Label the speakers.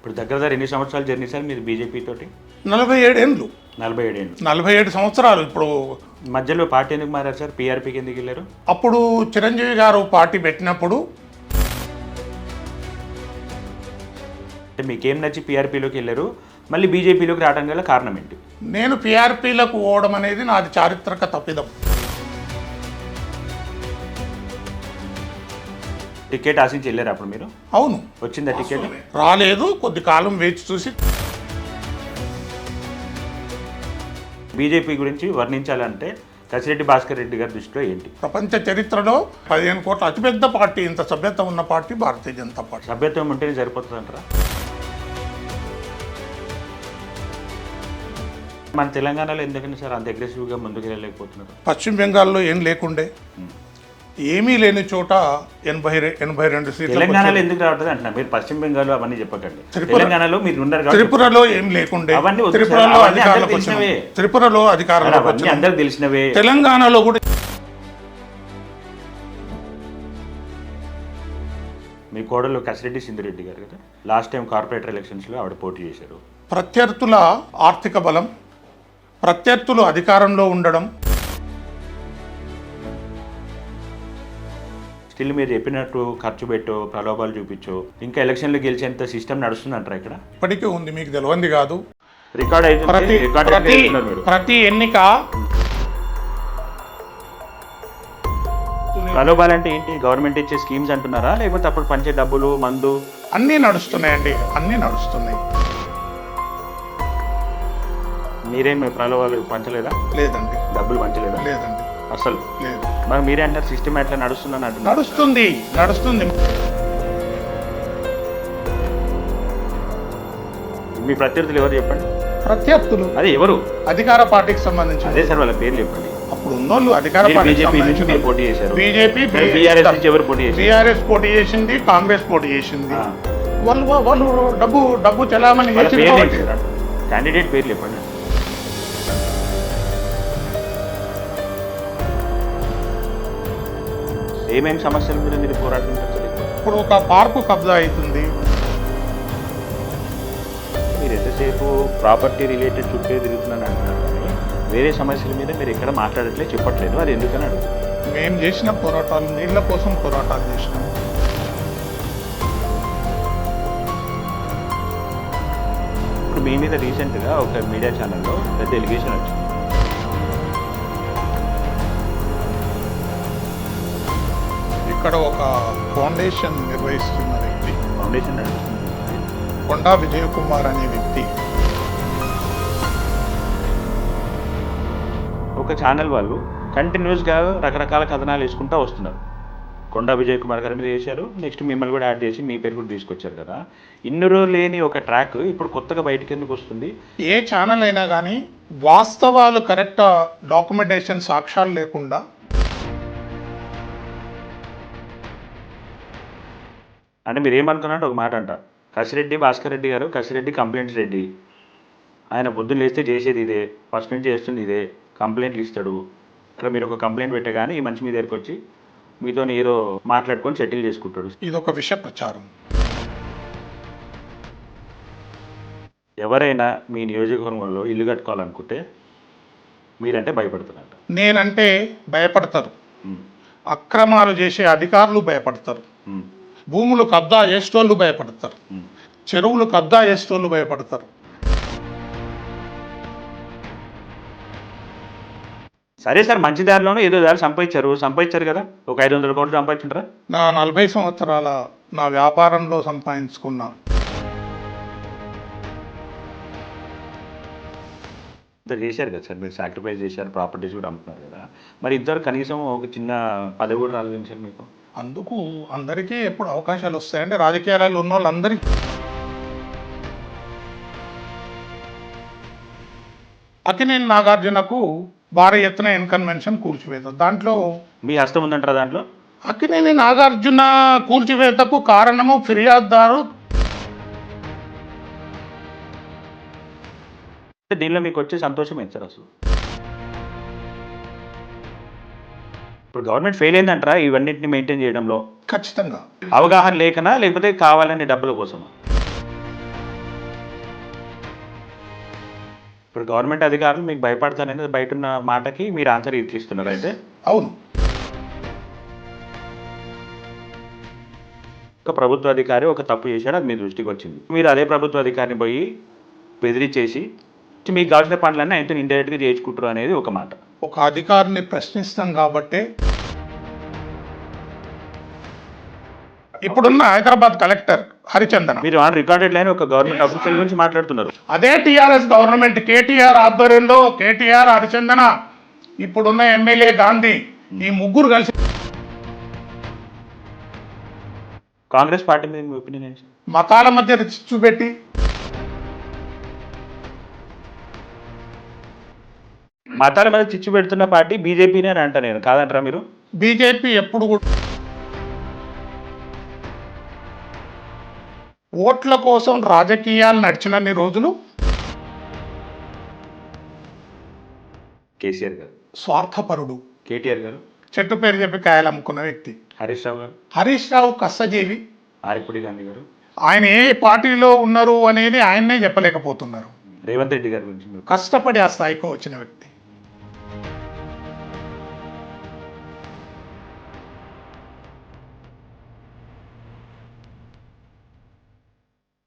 Speaker 1: ఇప్పుడు దగ్గర ఎన్ని సంవత్సరాలు జర్నీ సార్ మీరు బీజేపీ తోటి?
Speaker 2: 47 ఏళ్ళు.
Speaker 1: 47 ఏళ్ళు.
Speaker 2: 47 సంవత్సరాలు. ఇప్పుడు
Speaker 1: మధ్యలో పార్టీ ఎందుకు మారారు సార్? పీఆర్పీకి ఎందుకు వెళ్ళారు?
Speaker 2: అప్పుడు చిరంజీవి గారు పార్టీ పెట్టినప్పుడు
Speaker 1: అంటే మీకేం నచ్చి పీఆర్పీలోకి వెళ్ళారు, మళ్ళీ బీజేపీలోకి రావడం గల కారణం ఏంటి?
Speaker 2: నేను పీఆర్పీలకు పోవడం అనేది నాది చారిత్రక తప్పిదం.
Speaker 1: టికెట్ ఆశించి వెళ్ళారు అప్పుడు మీరు?
Speaker 2: అవును.
Speaker 1: వచ్చిందా టికెట్?
Speaker 2: రాలేదు. కొద్ది కాలం వేచి చూసి
Speaker 1: బీజేపీ గురించి వర్ణించాలంటే కసిరెడ్డి భాస్కర్ రెడ్డి గారి దృష్టిలో ఏంటి?
Speaker 2: ప్రపంచ చరిత్రలో 15 కోట్ల అతిపెద్ద పార్టీ, ఇంత సభ్యత ఉన్న పార్టీ భారతీయ జనతా పార్టీ.
Speaker 1: సభ్యత్వం ఉంటేనే సరిపోతుంది అంటారా? మన తెలంగాణలో ఎందుకని సార్ అంత అగ్రెసివ్గా ముందుకు వెళ్ళలేకపోతున్నారు?
Speaker 2: పశ్చిమ బెంగాల్లో ఏం లేకుండే, ఏమీ లేని చోట 82 సీట్లు.
Speaker 1: తెలంగాణలో ఎందుకు రావట్లేదు అంటున్నా? మీరు పశ్చిమ బెంగాల్ అవన్నీ చెప్పకండి. తెలంగాణలో మీరు ఉన్నారు కాబట్టి.
Speaker 2: త్రిపురలో ఏం లేకుండే,
Speaker 1: అవన్నీ
Speaker 2: త్రిపురలో
Speaker 1: అవన్నీ
Speaker 2: అధికారులకు
Speaker 1: తెలిసినవే.
Speaker 2: త్రిపురలో అధికారులకు
Speaker 1: అవన్నీ అందరికి తెలిసినవే.
Speaker 2: తెలంగాణలో కూడా
Speaker 1: మీ కోడలు కసిరెడ్డి సింధిరెడ్డి గారు కదా, లాస్ట్ టైం కార్పొరేటర్ ఎలక్షన్స్లో ఆవిడ పోటీ చేశారు.
Speaker 2: ప్రత్యర్థుల ఆర్థిక బలం, ప్రత్యర్థులు అధికారంలో ఉండడం,
Speaker 1: స్టిల్ మీరు చెప్పినట్టు ఖర్చు పెట్టో ప్రలోభాలు చూపించో ఇంకా ఎలక్షన్లో గెలిచేంత సిస్టమ్ నడుస్తుందంటారా ఇక్కడ?
Speaker 2: ఇప్పటికీ ఉంది, మీకు తెలియంది కాదు.
Speaker 1: రికార్డ్ అయితే
Speaker 2: ప్రతి ఎన్నిక
Speaker 1: ప్రలోభాలు అంటే ఏంటి? గవర్నమెంట్ ఇచ్చే స్కీమ్స్ అంటున్నారా, లేకపోతే అప్పుడు పంచే డబ్బులు, మందు
Speaker 2: అన్నీ నడుస్తున్నాయండి, అన్నీ నడుస్తున్నాయి.
Speaker 1: మీరేం ప్రలోభాలు పంచలేదా?
Speaker 2: లేదండి.
Speaker 1: డబ్బులు పంచలేదా?
Speaker 2: లేదండి.
Speaker 1: అసలు
Speaker 2: లేదు.
Speaker 1: మరి మీరే అంటారు సిస్టమ్ ఎట్లా నడుస్తుందని అంటున్నారు.
Speaker 2: నడుస్తుంది, నడుస్తుంది.
Speaker 1: మీ ప్రత్యర్థులు ఎవరు చెప్పండి?
Speaker 2: ప్రత్యర్థులు
Speaker 1: అదే ఎవరు?
Speaker 2: అధికార పార్టీకి సంబంధించి.
Speaker 1: అదే సార్ వాళ్ళ పేర్లు చెప్పండి.
Speaker 2: అప్పుడు ఉన్నోళ్ళు అధికార
Speaker 1: బీజేపీ నుంచి మీరు పోటీ చేశారు.
Speaker 2: బీజేపీ,
Speaker 1: బీఆర్ఎస్ నుంచి ఎవరు పోటీ చేశారు?
Speaker 2: బీఆర్ఎస్ పోటీ చేసింది, కాంగ్రెస్ పోటీ చేసింది. వాళ్ళు డబ్బు చలామణి చేసి
Speaker 1: క్యాండిడేట్ పేర్లు చెప్పండి. ఏమేమి సమస్యల మీద మీరు పోరాడుతుంటారు?
Speaker 2: ఇప్పుడు ఒక పార్కు కబ్జా అవుతుంది.
Speaker 1: మీరు ఎంతసేపు ప్రాపర్టీ రిలేటెడ్ చుట్టే తిరుగుతున్నాను అంటున్నారు, కానీ వేరే సమస్యల మీద మీరు ఎక్కడ మాట్లాడట్లేదు, చెప్పట్లేదు. అది ఎందుకని అడుగుతుంది.
Speaker 2: మేము చేసిన పోరాటాలు, నీళ్ళ కోసం పోరాటాలు చేసినాం.
Speaker 1: ఇప్పుడు మీ మీద రీసెంట్గా ఒక మీడియా ఛానల్లో పెద్ద ఎలిగేషన్ వచ్చింది.
Speaker 2: ఇక్కడ ఒక ఫౌండేషన్ నిర్వహిస్తున్న వ్యక్తి,
Speaker 1: ఫౌండేషన్ నడుస్తుంది,
Speaker 2: కొండా విజయ్ కుమార్ అనే వ్యక్తి,
Speaker 1: ఒక ఛానల్ వాళ్ళు కంటిన్యూస్గా రకరకాల కథనాలు వేసుకుంటూ వస్తున్నారు. కొండా విజయ్ కుమార్ గారి మీద వేశారు, నెక్స్ట్ మిమ్మల్ని కూడా యాడ్ చేసి మీ పేరు కూడా తీసుకొచ్చారు కదా. ఇన్ని రోజులు లేని ఒక ట్రాక్ ఇప్పుడు కొత్తగా బయటకు ఎందుకు వస్తుంది?
Speaker 2: ఏ ఛానల్ అయినా కానీ వాస్తవాలు కరెక్ట్ డాక్యుమెంటేషన్, సాక్ష్యాలు లేకుండా
Speaker 1: అంటే మీరు ఏమనుకున్నట్టు ఒక మాట అంట, కసిరెడ్డి భాస్కర్ రెడ్డి గారు కసిరెడ్డి కంప్లైంట్స్ రెడ్డి, ఆయన పొద్దున్న లేస్తే చేసేది ఇదే, ఫస్ట్ నుంచి చేస్తుంది ఇదే, కంప్లైంట్లు ఇస్తాడు. ఇక్కడ మీరు ఒక కంప్లైంట్ పెట్టే కానీ ఈ మనిషి మీ దగ్గరికి వచ్చి మీతో ఏదో మాట్లాడుకొని సెటిల్ చేసుకుంటాడు.
Speaker 2: ఇది ఒక విష ప్రచారం.
Speaker 1: ఎవరైనా మీ నియోజకవర్గంలో ఇల్లు కట్టుకోవాలనుకుంటే మీరంటే భయపడుతున్నట్ట.
Speaker 2: నేనంటే భయపడతారు, అక్రమాలు చేసే అధికారులు భయపడతారు, భూములు కబ్జా చేసేటోళ్ళు భయపడతారు, చెరువులు కబ్జా చేసేటోళ్ళు భయపడతారు.
Speaker 1: సరే సార్, మంచి దారిలోనూ ఏదో దారి సంపాదించారు కదా, ఒక 500 కోట్లు సంపాదించుంటారా?
Speaker 2: నా 40 సంవత్సరాల నా వ్యాపారంలో సంపాదించుకున్నా.
Speaker 1: ఇంత చేశారు కదా సార్, మీరు సాక్రిఫైస్ చేశారు, ప్రాపర్టీస్ కూడా అమ్ముతున్నారు కదా, మరి ఇద్దరు కనీసం ఒక చిన్న పదవి కూడా రాలేదు సార్ మీకు?
Speaker 2: అందుకు అందరికీ ఎప్పుడు అవకాశాలు వస్తాయంటే రాజకీయాలలో ఉన్న వాళ్ళందరికీ. అక్కినేని నాగార్జునకు భారీ ఎత్తున ఇన్కన్వెన్షన్ కూల్చివేత, దాంట్లో
Speaker 1: మీ హస్తం ఉందంటారా? దాంట్లో
Speaker 2: అక్కినేని నాగార్జున కూల్చివేతకు కారణము ఫిర్యాదుదారు.
Speaker 1: దీనిలో మీకు వచ్చే సంతోషం ఏంటి సార్ అసలు? ఇప్పుడు గవర్నమెంట్ ఫెయిల్ అయిందంటారా ఇవన్నింటిని మెయింటైన్ చేయడంలో?
Speaker 2: ఖచ్చితంగా
Speaker 1: అవగాహన లేకనా, లేకపోతే కావాలని డబ్బుల కోసమా? ఇప్పుడు గవర్నమెంట్ అధికారులు మీకు భయపడతారనేది బయట ఉన్న మాటకి మీరు ఆన్సర్ ఇచ్చిస్తున్నారు అయితే.
Speaker 2: అవును.
Speaker 1: ఒక ప్రభుత్వ అధికారి ఒక తప్పు చేశాడు, అది మీ దృష్టికి వచ్చింది. మీరు అదే ప్రభుత్వ అధికారిని పోయి బెదిరించేసి మీకు కావాల్సిన పనులన్నీ ఆయనతో ఇండైరెక్ట్గా చేయించుకుంటారు అనేది ఒక మాట.
Speaker 2: ఒక అధికారిని ప్రశ్నిస్తాం కాబట్టే ఇప్పుడున్న హైదరాబాద్ కలెక్టర్ హరిచందన,
Speaker 1: మీరు ఆన్ రికార్డెడ్ లైన్ ఒక గవర్నమెంట్ ఆఫీసర్ గురించి మాట్లాడుతున్నారు.
Speaker 2: అదే టీఆర్ఎస్ గవర్నమెంట్, కేటీఆర్ ఆధ్వర్యంలో కేటీఆర్, హరిచందన, ఇప్పుడున్న ఎమ్మెల్యే గాంధీ, ఈ ముగ్గురు కలిసి
Speaker 1: కాంగ్రెస్ పార్టీ మీద మీ ఒపీనియన్ ఏంటి?
Speaker 2: మతాల మధ్య చిచ్చు పెట్టి
Speaker 1: మతాల మీద చిచ్చు పెడుతున్న పార్టీ బీజేపీనే అని అంటా నేను, కాదంటారా మీరు?
Speaker 2: బీజేపీ ఎప్పుడు కూడా ఓట్ల కోసం రాజకీయాలు నడిచినన్ని రోజులు
Speaker 1: కేసీఆర్ గారు
Speaker 2: స్వార్థపరుడు,
Speaker 1: కేటీఆర్ గారు
Speaker 2: చెట్టు పేరు చెప్పి కాయలు అమ్ముకున్న వ్యక్తి.
Speaker 1: హరీష్ రావు గారు,
Speaker 2: హరీష్ రావు కష్టజీవి.
Speaker 1: ఆరిపూడి గాంధీ గారు,
Speaker 2: ఆయన ఏ పార్టీలో ఉన్నారు అనేది ఆయన్నే చెప్పలేకపోతున్నారు.
Speaker 1: రేవంత్ రెడ్డి గారి గురించి మీరు
Speaker 2: కష్టపడి ఆ స్థాయికి వచ్చిన వ్యక్తి.